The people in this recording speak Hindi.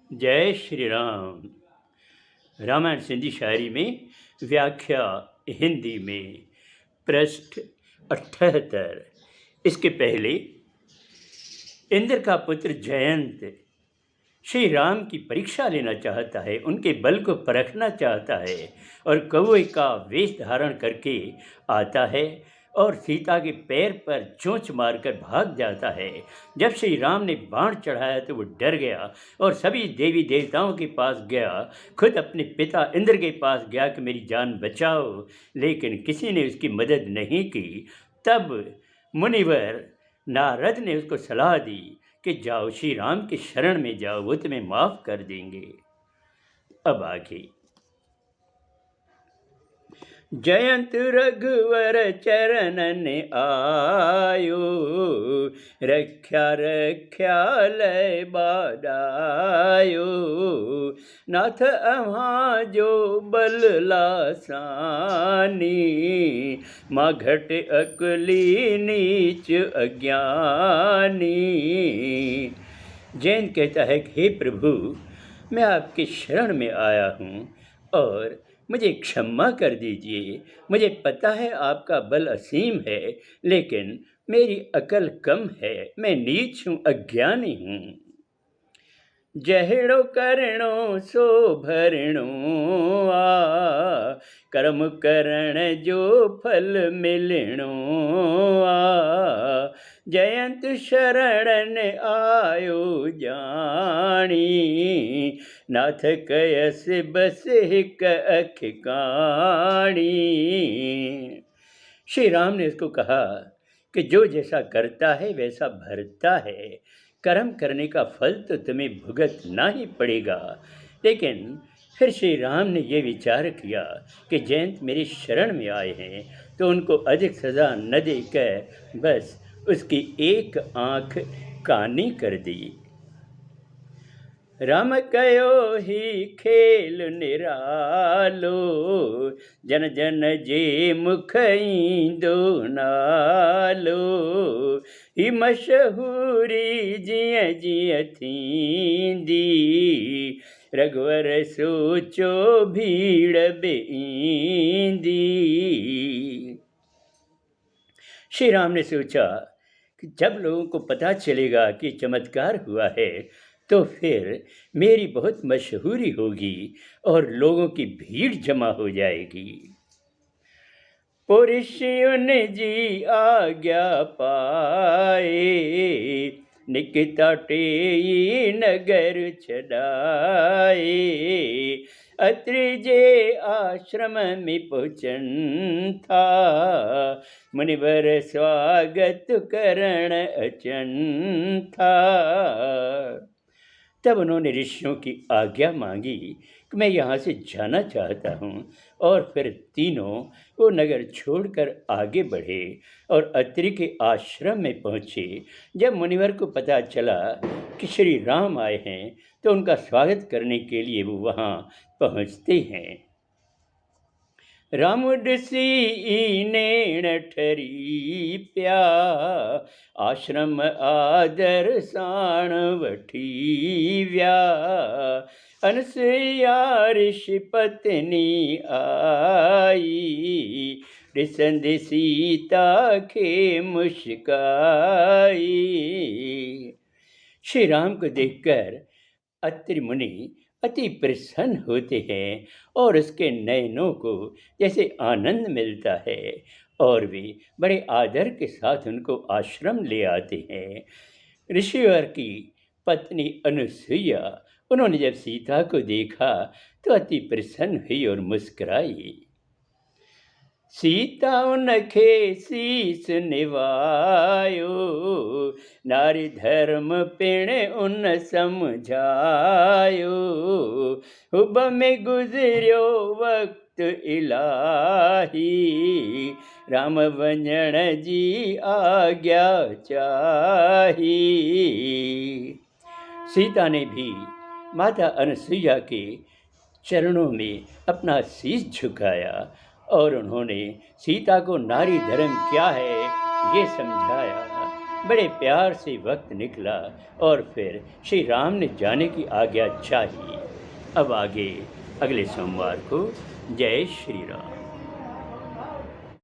जय श्री राम। रामायण सिंधी शायरी में व्याख्या हिंदी में पृष्ठ 78। इसके पहले इंद्र का पुत्र जयंत श्री राम की परीक्षा लेना चाहता है, उनके बल को परखना चाहता है और कौवे का वेश धारण करके आता है और सीता के पैर पर चोंच मारकर भाग जाता है। जब श्री राम ने बाण चढ़ाया तो वो डर गया और सभी देवी देवताओं के पास गया, खुद अपने पिता इंद्र के पास गया कि मेरी जान बचाओ, लेकिन किसी ने उसकी मदद नहीं की। तब मुनिवर नारद ने उसको सलाह दी कि जाओ श्री राम के शरण में जाओ, वो तुम्हें माफ कर देंगे। अब आगे जयंत रघुवर चरणन आयो, रख्या रख्या लय बाडायो, नाथ अहाँ जो बल लासानी, माँ घट अकली नीच अज्ञानी। जैन कहता है कि हे प्रभु, मैं आपके शरण में आया हूँ और मुझे क्षमा कर दीजिए। मुझे पता है आपका बल असीम है, लेकिन मेरी अकल कम है, मैं नीच हूँ, अज्ञानी हूँ। जहिड़ो करणो सो भरणो आ, कर्म करण जो फल मिलणो आ। जयंत शरणन आयो जानी, नाथ कयस बस हिक अखिकाणी। श्री राम ने उसको कहा कि जो जैसा करता है वैसा भरता है, कर्म करने का फल तो तुम्हें भुगतना ही पड़ेगा। लेकिन फिर श्री राम ने ये विचार किया कि जयंत मेरी शरण में आए हैं तो उनको अधिक सज़ा न देकर बस उसकी एक आँख कानी कर दी। राम कयो ही खेल निरालो, जन जन जे मुख ईंदो नालो। ही मशहूरी जिय जिय थींदी, रघुवर सोचो भीड़ बेईंदी। श्री राम ने सोचा कि जब लोगों को पता चलेगा कि चमत्कार हुआ है तो फिर मेरी बहुत मशहूरी होगी और लोगों की भीड़ जमा हो जाएगी। पुरुषयुन जी आज्ञा पाए, निकता टेई नगर छड़ाए। अत्रि जे आश्रम में पहुँचन था, मुनिवर स्वागत करण अचन था। तब उन्होंने ऋषियों की आज्ञा मांगी कि मैं यहाँ से जाना चाहता हूँ, और फिर तीनों वो नगर छोड़कर आगे बढ़े और अत्रि के आश्रम में पहुँचे। जब मुनिवर को पता चला कि श्री राम आए हैं तो उनका स्वागत करने के लिए वो वहाँ पहुँचते हैं। रामुडसी नेण ठरी प्या, आश्रम आदर साण वठी व्या। अनसुया ऋषि पत्नी आई, ॾिसंदी सीता खे मुस्काई। श्री राम को देखकर अत्रि मुनि अति प्रसन्न होते हैं और उसके नयनों को जैसे आनंद मिलता है, और वे बड़े आदर के साथ उनको आश्रम ले आते हैं। ऋषिवर की पत्नी अनुसुईया, उन्होंने जब सीता को देखा तो अति प्रसन्न हुई और मुस्कुराई। सीता उनखे शीस निवायो, नारी धर्म पिण उन समझायो। हुब में गुजरियो वक्त इलाही, राम वंजण जी आज्ञा चाही। सीता ने भी माता अनसुईया के चरणों में अपना शीश झुकाया और उन्होंने सीता को नारी धर्म क्या है ये समझाया। बड़े प्यार से वक्त निकला और फिर श्री राम ने जाने की आज्ञा चाहिए। अब आगे अगले सोमवार को। जय श्री राम।